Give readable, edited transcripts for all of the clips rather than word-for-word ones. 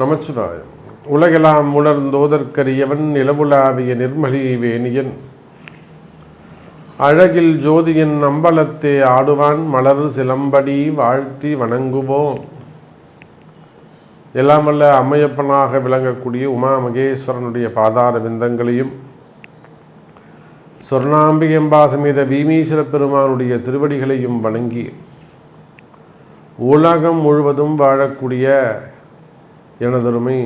நமச்சிவாயம். உலகெல்லாம் உணர்ந்தோதற்கரியவன் நிலவுலாவிய நிர்மலி வேணியன் அழகில் ஜோதியின் அம்பலத்தே ஆடுவான் மலர் சிலம்படி வாழ்த்தி வணங்குவோம். எல்லாம் வல்ல அம்மையப்பனாக விளங்கக்கூடிய உமா மகேஸ்வரனுடைய பாதார விந்தங்களையும் சொர்ணாம்பிகம்பா சமேத பீமீஸ்வர பெருமானுடைய திருவடிகளையும் வணங்கி உலகம் முழுவதும் வாழக்கூடிய எனதருமை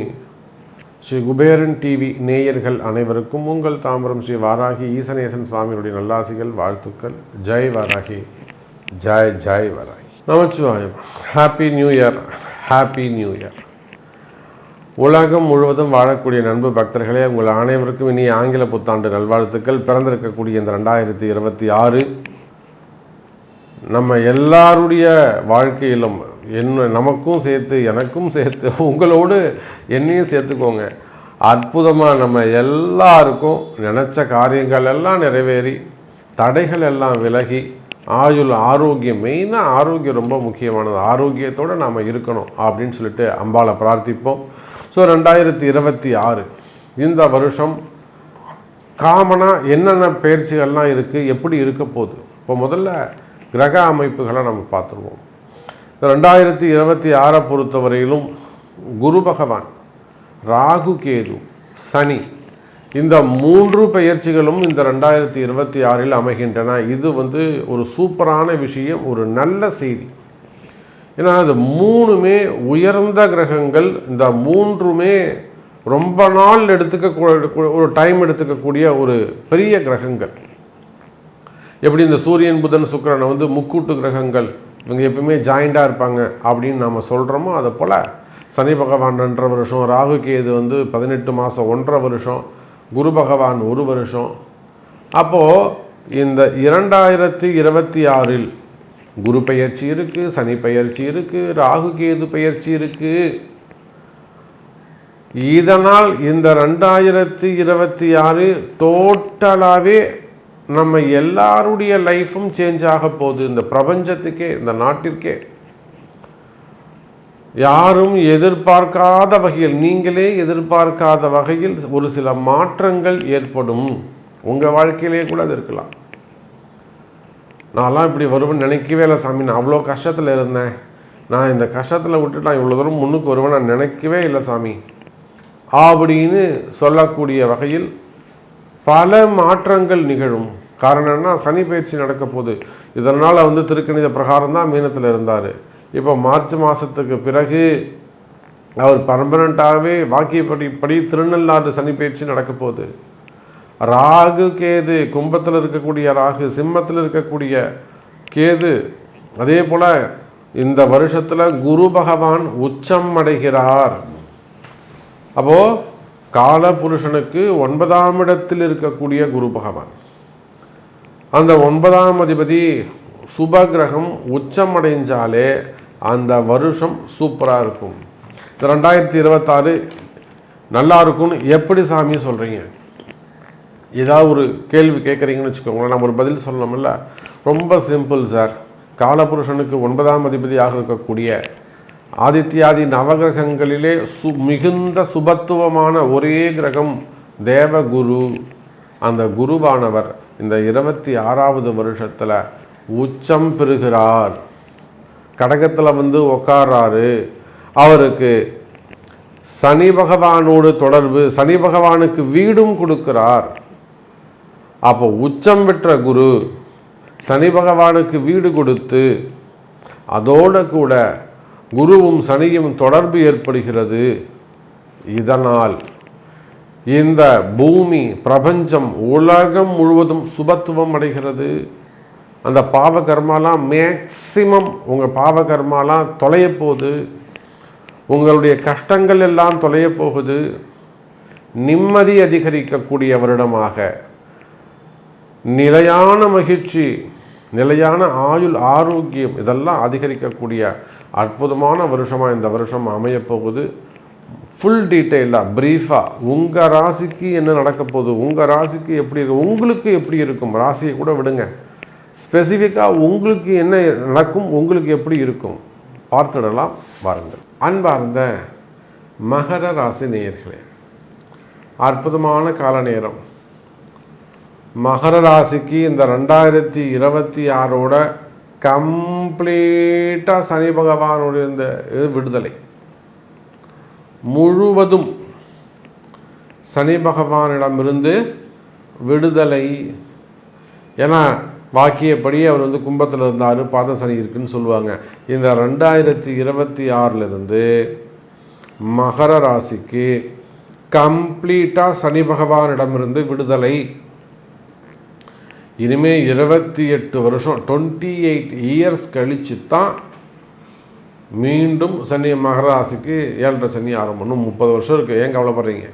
ஸ்ரீ குபேரன் டிவி நேயர்கள் அனைவருக்கும் உங்கள் தாம்பரம் ஸ்ரீ வாராகி ஈசனேசன் சுவாமியுடைய நல்லாசிகள், வாழ்த்துக்கள். Jai Varahi, Jai Jai Varahi. Namachivayam. Happy new year, happy new year. உலகம் முழுவதும் வாழக்கூடிய நண்பு பக்தர்களே, உங்கள் அனைவருக்கும் இனி ஆங்கில புத்தாண்டு நல்வாழ்த்துக்கள். பிறந்திருக்கக்கூடிய இந்த 2026 நம்ம எல்லாருடைய வாழ்க்கையிலும் நமக்கும் சேர்த்து எனக்கும் சேர்த்து உங்களோடு என்னையும் சேர்த்துக்கோங்க. அற்புதமாக நம்ம எல்லாருக்கும் நினச்ச காரியங்கள் எல்லாம் நிறைவேறி தடைகள் எல்லாம் விலகி ஆயுள் ஆரோக்கியம், மெயினாக ஆரோக்கியம் ரொம்ப முக்கியமானது. ஆரோக்கியத்தோடு நாம் இருக்கணும் அப்படின்னு சொல்லிட்டு அம்பாளை பிரார்த்திப்போம். ஸோ 2026 இந்த வருஷம் காமனாக என்னென்ன பயிற்சிகள்லாம் இருக்குது, எப்படி இருக்க போகுது. இப்போ முதல்ல கிரக அமைப்புகளை நம்ம பார்த்துருவோம். 2026 பொறுத்தவரையிலும் குரு பகவான், ராகு கேது, சனி இந்த 3 பெயர்ச்சிகளும் இந்த 2026 அமைகின்றன. இது ஒரு சூப்பரான விஷயம், ஒரு நல்ல செய்தி. ஏன்னா அது 3மே உயர்ந்த கிரகங்கள். இந்த 3மே ரொம்ப நாள் ஒரு டைம் எடுத்துக்கக்கூடிய ஒரு பெரிய கிரகங்கள். எப்படி இந்த சூரியன் புதன் சுக்கிரனை முக்கூட்டு கிரகங்கள், இவங்க எப்பவுமே ஜாயிண்டாக இருப்பாங்க அப்படின்னு நம்ம சொல்கிறோமோ, அதை போல் சனி பகவான் 2.5 வருஷம், ராகு கேது 18 மாதம் 1.5 வருஷம், குரு பகவான் 1 வருஷம். அப்போது இந்த 2026 குரு பெயர்ச்சி இருக்குது, சனி பெயர்ச்சி இருக்குது, ராகு கேது பெயர்ச்சி இருக்குது. இதனால் இந்த 2026 டோட்டலாகவே நம்ம எல்லாருடைய லைஃப்பும் சேஞ்ச் ஆக போகுது. இந்த பிரபஞ்சத்துக்கே, இந்த நாட்டிற்கே யாரும் எதிர்பார்க்காத வகையில், நீங்களே எதிர்பார்க்காத வகையில் ஒரு சில மாற்றங்கள் ஏற்படும். உங்கள் வாழ்க்கையிலே கூட அது இருக்கலாம். நான்லாம் இப்படி வருவேன்னு நினைக்கவே இல்லை சாமி, நான் அவ்வளோ கஷ்டத்தில் இருந்தேன், நான் இந்த கஷ்டத்தில் விட்டுட்டு நான் இவ்வளோ தூரம் முன்னுக்கு வருவேன் நான் நினைக்கவே இல்லை சாமி அப்படின்னு சொல்லக்கூடிய வகையில் பல மாற்றங்கள் நிகழும். காரணம் என்ன? சனி பயிற்சி நடக்க போகுது. இதனால் திருக்கணித பிரகாரம் தான் மீனத்தில் இருந்தார். இப்போ மார்ச் மாதத்துக்கு பிறகு அவர் பர்மனண்ட்டாகவே வாக்கியப்படி திருநள்ளாறு சனி பயிற்சி நடக்க போகுது. ராகு கேது, கும்பத்தில் இருக்கக்கூடிய ராகு, சிம்மத்தில் இருக்கக்கூடிய கேது, அதே போல் இந்த வருஷத்தில் குரு பகவான் உச்சம் அடைகிறார். அப்போது கால புருஷனுக்கு 9ஆம் இடத்தில் இருக்கக்கூடிய குரு பகவான், அந்த 9ஆம் அதிபதி சுபகிரகம் உச்சம் அடைஞ்சாலே அந்த வருஷம் சூப்பராக இருக்கும். இந்த 2026 நல்லா இருக்கும்னு எப்படி சாமி சொல்கிறீங்க? ஏதாவது ஒரு கேள்வி கேட்குறீங்கன்னு வச்சுக்கோங்களேன், நம்ம ஒரு பதில் சொல்லணும்ல. ரொம்ப சிம்பிள் சார். காலபுருஷனுக்கு 9ஆம் அதிபதியாக இருக்கக்கூடிய ஆதித்யாதி நவகிரகங்களிலே மிகுந்த சுபத்துவமான ஒரே கிரகம் தேவகுரு. அந்த குருவானவர் இந்த 26வது வருஷத்தில் உச்சம் பெறுகிறார். கடகத்தில் உட்கார்றாரு. அவருக்கு சனி பகவானோடு தொடர்பு, சனி பகவானுக்கு வீடும் கொடுக்கிறார். அப்போ உச்சம் பெற்ற குரு சனி பகவானுக்கு வீடு கொடுத்து அதோடு கூட குருவும் சனியும் தொடர்பு ஏற்படுகிறது. இதனால் இந்த பூமி, பிரபஞ்சம், உலகம் முழுவதும் சுபத்துவம் அடைகிறது. அந்த பாவகர்மாலாம் மேக்சிமம் உங்கள் பாவகர்மாலாம் தொலைய போகுது. உங்களுடைய கஷ்டங்கள் எல்லாம் தொலைய போகுது. நிம்மதி அதிகரிக்கக்கூடிய வருடமாக, நிலையான மகிழ்ச்சி, நிலையான ஆயுள் ஆரோக்கியம் இதெல்லாம் அதிகரிக்கக்கூடிய அற்புதமான வருஷமாக இந்த வருஷம் அமையப்போகுது. ஃபுல் டீட்டெயிலாக ப்ரீஃபாக உங்கள் ராசிக்கு என்ன நடக்க போகுது, உங்கள் ராசிக்கு எப்படி இருக்கும், உங்களுக்கு எப்படி இருக்கும், ராசியை கூட விடுங்க, ஸ்பெசிஃபிக்காக உங்களுக்கு என்ன நடக்கும், உங்களுக்கு எப்படி இருக்கும் பார்த்துடலாம் வாருங்கள். அன்பார்ந்த மகர ராசி நேயர்களே, அற்புதமான கால நேரம். மகர ராசிக்கு இந்த 2026 கம்ப்ளீட்டாக சனி பகவானுடைய இந்த விடுதலை முழுவதும் சனி பகவானிடமிருந்து விடுதலை. ஏன்னா வாக்கியப்படி அவர் கும்பத்தில் இருந்தார், பாத சனி இருக்குன்னு சொல்லுவாங்க. இந்த 2026 மகர ராசிக்கு கம்ப்ளீட்டாக சனி பகவானிடமிருந்து விடுதலை. இனிமேல் 28 வருஷம் 28 இயர்ஸ் கழித்து தான் மீண்டும் சனி மகர ராசிக்கு 7.5 சனி ஆரம்பம். 30 வருஷம் இருக்குது, ஏன் கவலைப்படுறீங்க?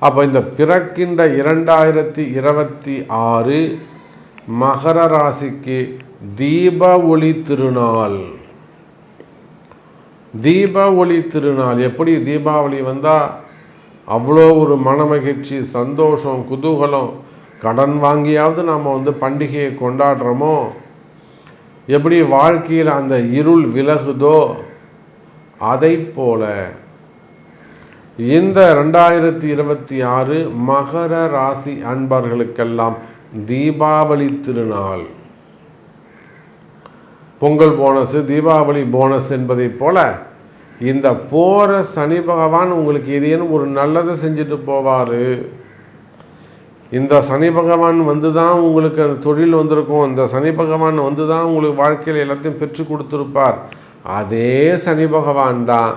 அப்போ இந்த பிறக்கின்ற 2026 மகர ராசிக்கு தீபாவளி திருநாள். தீபாவளி திருநாள் எப்படி தீபாவளி வந்தால் அவ்வளோ ஒரு மனமகிழ்ச்சி, சந்தோஷம், குதூகலம், கடன் வாங்கியாவது நாம் பண்டிகையை கொண்டாடுறோமோ, எப்படி வாழ்க்கையில் அந்த இருள் விலகுதோ அதை போல இந்த 2026 மகர ராசி அன்பர்களுக்கெல்லாம் தீபாவளி திருநாள். பொங்கல் போனஸ், தீபாவளி போனஸ் என்பதை போல இந்த போகிற சனி பகவான் உங்களுக்கு ஏதேனும் ஒரு நல்லதை செஞ்சுட்டு போவார். இந்த சனி பகவான் தான் உங்களுக்கு அந்த தொழில் வந்திருக்கும், இந்த சனி பகவான் தான் உங்களுக்கு வாழ்க்கையில் எல்லாத்தையும் பெற்று கொடுத்துருப்பார். அதே சனி பகவான் தான்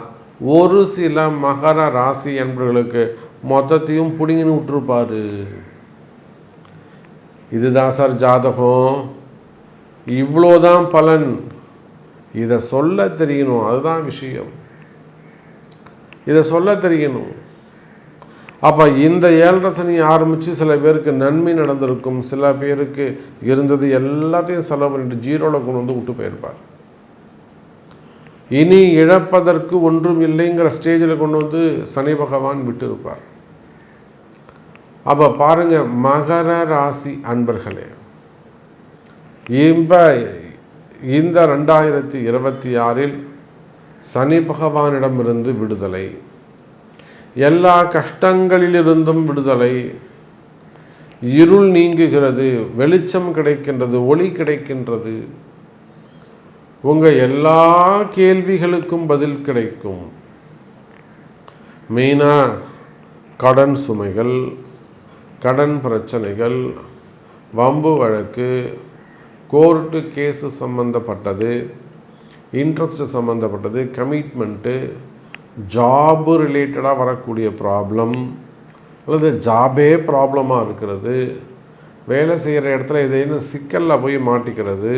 ஒரு சில மகர ராசி என்பவர்களுக்கு மொத்தத்தையும் பிடிங்கின்னு விட்டுருப்பார். இதுதான் சார் ஜாதகம், இவ்வளோதான் பலன், இதை சொல்ல தெரியணும். அதுதான் விஷயம், இதை சொல்ல தெரியணும். அப்போ இந்த 7.5 சனி ஆரம்பித்து சில பேருக்கு நன்மை நடந்திருக்கும், சில பேருக்கு இருந்தது எல்லாத்தையும் செலவு பண்ணிட்டு ஜீரோவில் கொண்டு விட்டு போயிருப்பார். இனி இழப்பதற்கு ஒன்றும் இல்லைங்கிற ஸ்டேஜில் கொண்டு சனி பகவான் விட்டு இருப்பார். அப்போ பாருங்கள் மகர ராசி அன்பர்களே, இந்த 2026 சனி பகவானிடமிருந்து விடுதலை, எல்லா கஷ்டங்களிலிருந்தும் விடுதலை, இருள் நீங்குகிறது, வெளிச்சம் கிடைக்கின்றது, ஒளி கிடைக்கின்றது, உங்கள் எல்லா கேள்விகளுக்கும் பதில் கிடைக்கும். மெயினாக கடன் சுமைகள், கடன் பிரச்சனைகள், வம்பு வழக்கு, கோர்ட்டு கேஸு சம்மந்தப்பட்டது, இன்ட்ரெஸ்ட் சம்மந்தப்பட்டது, கமிட்மெண்ட்டு, ஜாபு ரிலேட்டடாக வரக்கூடிய ப்ராப்ளம், அல்லது ஜாபே ப்ராப்ளமாக இருக்கிறது, வேலை செய்கிற இடத்துல ஏதேனும் சிக்கலில் போய் மாட்டிக்கிறது,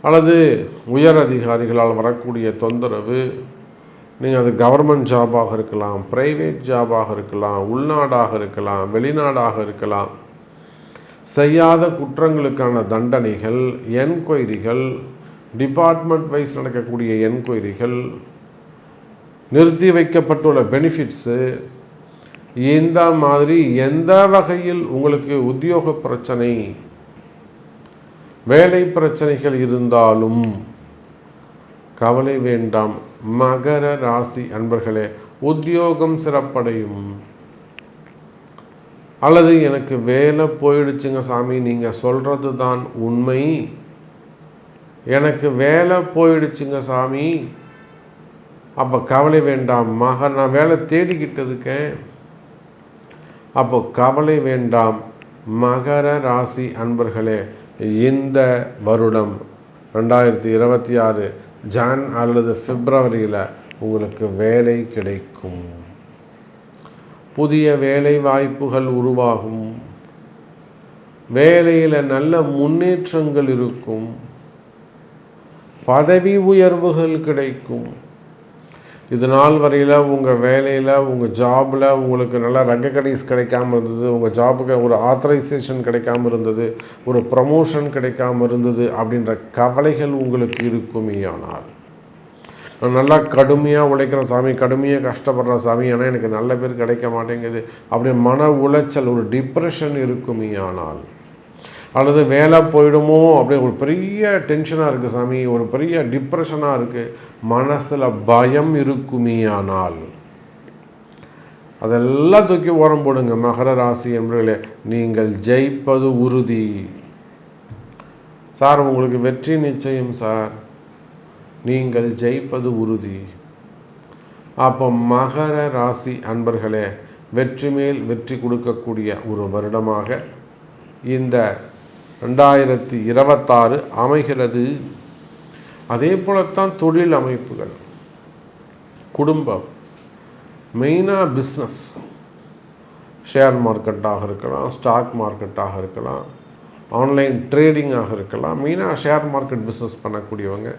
அல்லது உயர் அதிகாரிகளால் வரக்கூடிய தொந்தரவு, நீங்கள் அது கவர்மெண்ட் ஜாபாக இருக்கலாம், ப்ரைவேட் ஜாபாக இருக்கலாம், உள்நாடாக இருக்கலாம், வெளிநாடாக இருக்கலாம், செய்யாத குற்றங்களுக்கான தண்டனைகள், என்கொயரிகள், டிபார்ட்மெண்ட் வைஸ் நடக்கக்கூடிய என்கொயரிகள், நிறுத்தி வைக்கப்பட்டுள்ள பெனிஃபிட்ஸு, இந்த மாதிரி எந்த வகையில் உங்களுக்கு உத்தியோக பிரச்சனை, வேலை பிரச்சனைகள் இருந்தாலும் கவலை வேண்டாம் மகர ராசி அன்பர்களே. உத்தியோகம் சிறப்படையும். அல்லது எனக்கு வேலை போயிடுச்சுங்க சாமி, நீங்கள் சொல்கிறது தான் உண்மை, எனக்கு வேலை போயிடுச்சுங்க சாமி, அப்போ கவலை வேண்டாம் நான் வேலை தேடிக்கிட்டு இருக்கேன், அப்போ கவலை வேண்டாம் மகர ராசி அன்பர்களே. இந்த வருடம் 2026 ஜான் அல்லது பிப்ரவரியில் உங்களுக்கு வேலை கிடைக்கும், புதிய வேலை வாய்ப்புகள் உருவாகும், வேலையில் நல்ல முன்னேற்றங்கள் இருக்கும், பதவி உயர்வுகள் கிடைக்கும். இது நாள் வரையில் உங்கள் வேலையில், உங்கள் ஜாபில் உங்களுக்கு நல்ல ரெகக்னைஸ் கிடைக்காமல் இருந்தது, உங்கள் ஜாபுக்கு ஒரு ஆத்தரைசேஷன் கிடைக்காமல் இருந்தது, ஒரு ப்ரமோஷன் கிடைக்காமல் இருந்தது அப்படின்ற கவலைகள் உங்களுக்கு இருக்குமே. ஆனால் நான் நல்லா கடுமையாக உழைக்கிறேன் சாமி, கடுமையாக கஷ்டப்படுற சாமி, ஆனால் எனக்கு நல்ல பேர் கிடைக்க மாட்டேங்குது, அப்படி மன உளைச்சல், ஒரு டிப்ரெஷன் இருக்குமே. ஆனால் அல்லது வேலை போயிடுமோ அப்படி ஒரு பெரிய டென்ஷனாக இருக்குது சாமி, ஒரு பெரிய டிப்ரெஷனாக இருக்குது, மனசில் பயம் இருக்குமேயானால் அதெல்லாம் தூக்கி ஓரம் போடுங்க. மகர ராசி என்பவர்களே, நீங்கள் ஜெயிப்பது உறுதி சார், உங்களுக்கு வெற்றி நிச்சயம் சார், நீங்கள் ஜெயிப்பது உறுதி. அப்போ மகர ராசி அன்பர்களே, வெற்றி மேல் வெற்றி கொடுக்கக்கூடிய ஒரு வருடமாக இந்த 2026 அமைகிறது. அதே போலத்தான் தொழில் அமைப்புகள், குடும்பம், மெயினாக பிஸ்னஸ், ஷேர் மார்க்கெட்டாக இருக்கலாம், ஸ்டாக் மார்க்கெட்டாக இருக்கலாம், ஆன்லைன் ட்ரேடிங்காக இருக்கலாம். மெயினாக ஷேர் மார்க்கெட் பிஸ்னஸ் பண்ணக்கூடியவங்க,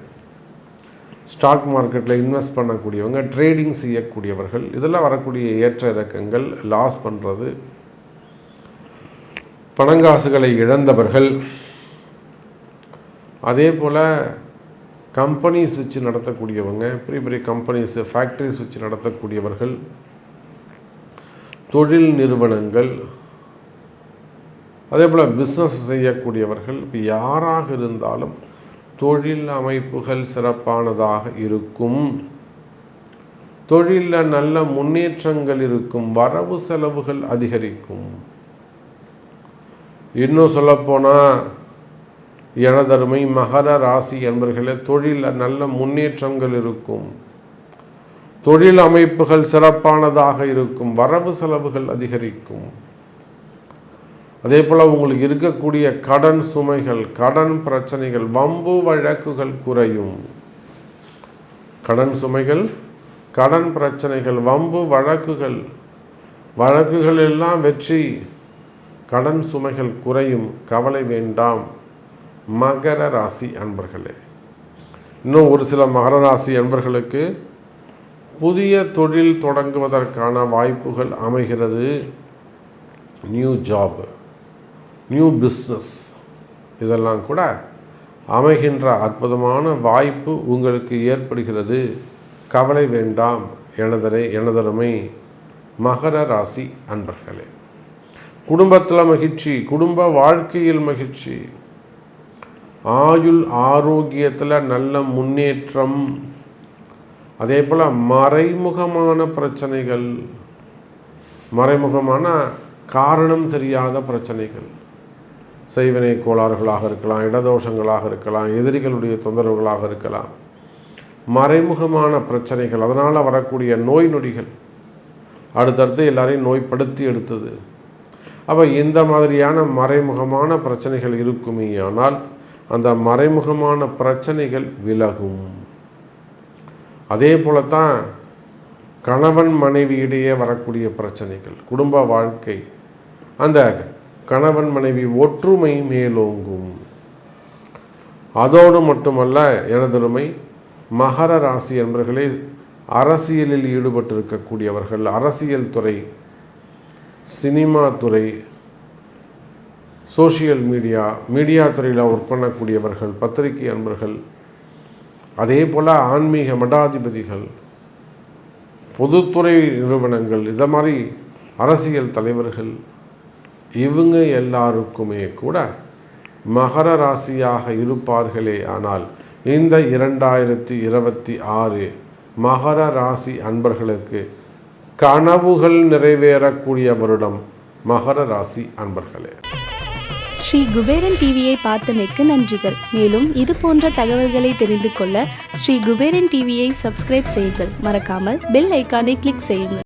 ஸ்டாக் மார்க்கெட்டில் இன்வெஸ்ட் பண்ணக்கூடியவங்க, ட்ரேடிங் செய்யக்கூடியவர்கள், இதெல்லாம் வரக்கூடிய ஏற்ற இறக்கங்கள், லாஸ் பண்ணுறது, பணங்காசுகளை இழந்தவர்கள், அதே போல் கம்பெனிஸ் வச்சு நடத்தக்கூடியவங்க, பெரிய பெரிய கம்பெனிஸ், ஃபேக்ட்ரிஸ் வச்சு நடத்தக்கூடியவர்கள், தொழில் நிறுவனங்கள், அதே போல் பிஸ்னஸ் செய்யக்கூடியவர்கள், இப்போ யாராக இருந்தாலும் தொழில் அமைப்புகள் சிறப்பானதாக இருக்கும். தொழிலில் நல்ல முன்னேற்றங்கள் இருக்கும், வரவு செலவுகள் அதிகரிக்கும். இன்னும் சொல்லப்போனால் எனதருமை மகர ராசி என்பர்களே, தொழிலில் நல்ல முன்னேற்றங்கள் இருக்கும், தொழில் அமைப்புகள் சிறப்பானதாக இருக்கும், வரவு செலவுகள் அதிகரிக்கும். அதே போல் உங்களுக்கு இருக்கக்கூடிய கடன் சுமைகள், கடன் பிரச்சனைகள், வம்பு வழக்குகள் குறையும். கடன் சுமைகள், கடன் பிரச்சனைகள், வம்பு வழக்குகள் எல்லாம் வெற்றி, கடன் சுமைகள் குறையும், கவலை வேண்டாம் மகர ராசி அன்பர்களே. இன்னும் ஒரு சில மகர ராசி அன்பர்களுக்கு புதிய தொழில் தொடங்குவதற்கான வாய்ப்புகள் அமைகிறது. நியூ ஜாப், நியூ பிஸ்னஸ், இதெல்லாம் கூட அமைகின்ற அற்புதமான வாய்ப்பு உங்களுக்கு ஏற்படுகிறது. கவலை வேண்டாம் எனதருமை மகர ராசி அன்பர்களே. குடும்பத்தில் மகிழ்ச்சி, குடும்ப வாழ்க்கையில் மகிழ்ச்சி, ஆயுள் ஆரோக்கியத்தில் நல்ல முன்னேற்றம். அதே போல் மறைமுகமான பிரச்சனைகள், மறைமுகமான காரணம் தெரியாத பிரச்சனைகள், செய்வினை கோளாறுகளாக இருக்கலாம், இடதோஷங்களாக இருக்கலாம், எதிரிகளுடைய தொந்தரவுகளாக இருக்கலாம், மறைமுகமான பிரச்சனைகள், அதனால் வரக்கூடிய நோய் நொடிகள் அடுத்தடுத்து எல்லாரையும் நோய்படுத்தி எடுத்தது. அப்போ இந்த மாதிரியான மறைமுகமான பிரச்சனைகள் இருக்குமே, ஆனால் அந்த மறைமுகமான பிரச்சனைகள் விலகும். அதே போல தான் கணவன் மனைவியிடையே வரக்கூடிய பிரச்சனைகள், குடும்ப வாழ்க்கை, அந்த கணவன் மனைவி ஒற்றுமை மேலோங்கும். அதோடு மட்டுமல்ல எனதருமை மகர ராசி என்பவர்களே, அரசியலில் ஈடுபட்டிருக்கக்கூடியவர்கள், அரசியல் துறை, சினிமா துறை, சோஷியல் மீடியா துறையில் ஒர்க் பண்ணக்கூடியவர்கள், பத்திரிகை அன்பர்கள், அதே போல் ஆன்மீக மடாதிபதிகள், பொதுத்துறை நிறுவனங்கள், இதை மாதிரி அரசியல் தலைவர்கள், இவங்க எல்லாருக்குமே கூட மகர ராசியாக இருப்பார்களே. ஆனால் இந்த 2026 மகர ராசி அன்பர்களுக்கு கனவுகள் நிறைவேறக்கூடிய வருடம் மகர ராசி அன்பர்களே. ஸ்ரீ குபேரன் டிவியை பார்த்தமைக்கு நன்றிகள். மேலும் இது போன்ற தகவல்களை தெரிந்து கொள்ள ஸ்ரீ குபேரன் டிவியை சப்ஸ்கிரைப் செய்யுங்கள். மறக்காமல் பெல் ஐக்கானை கிளிக் செய்யுங்கள்.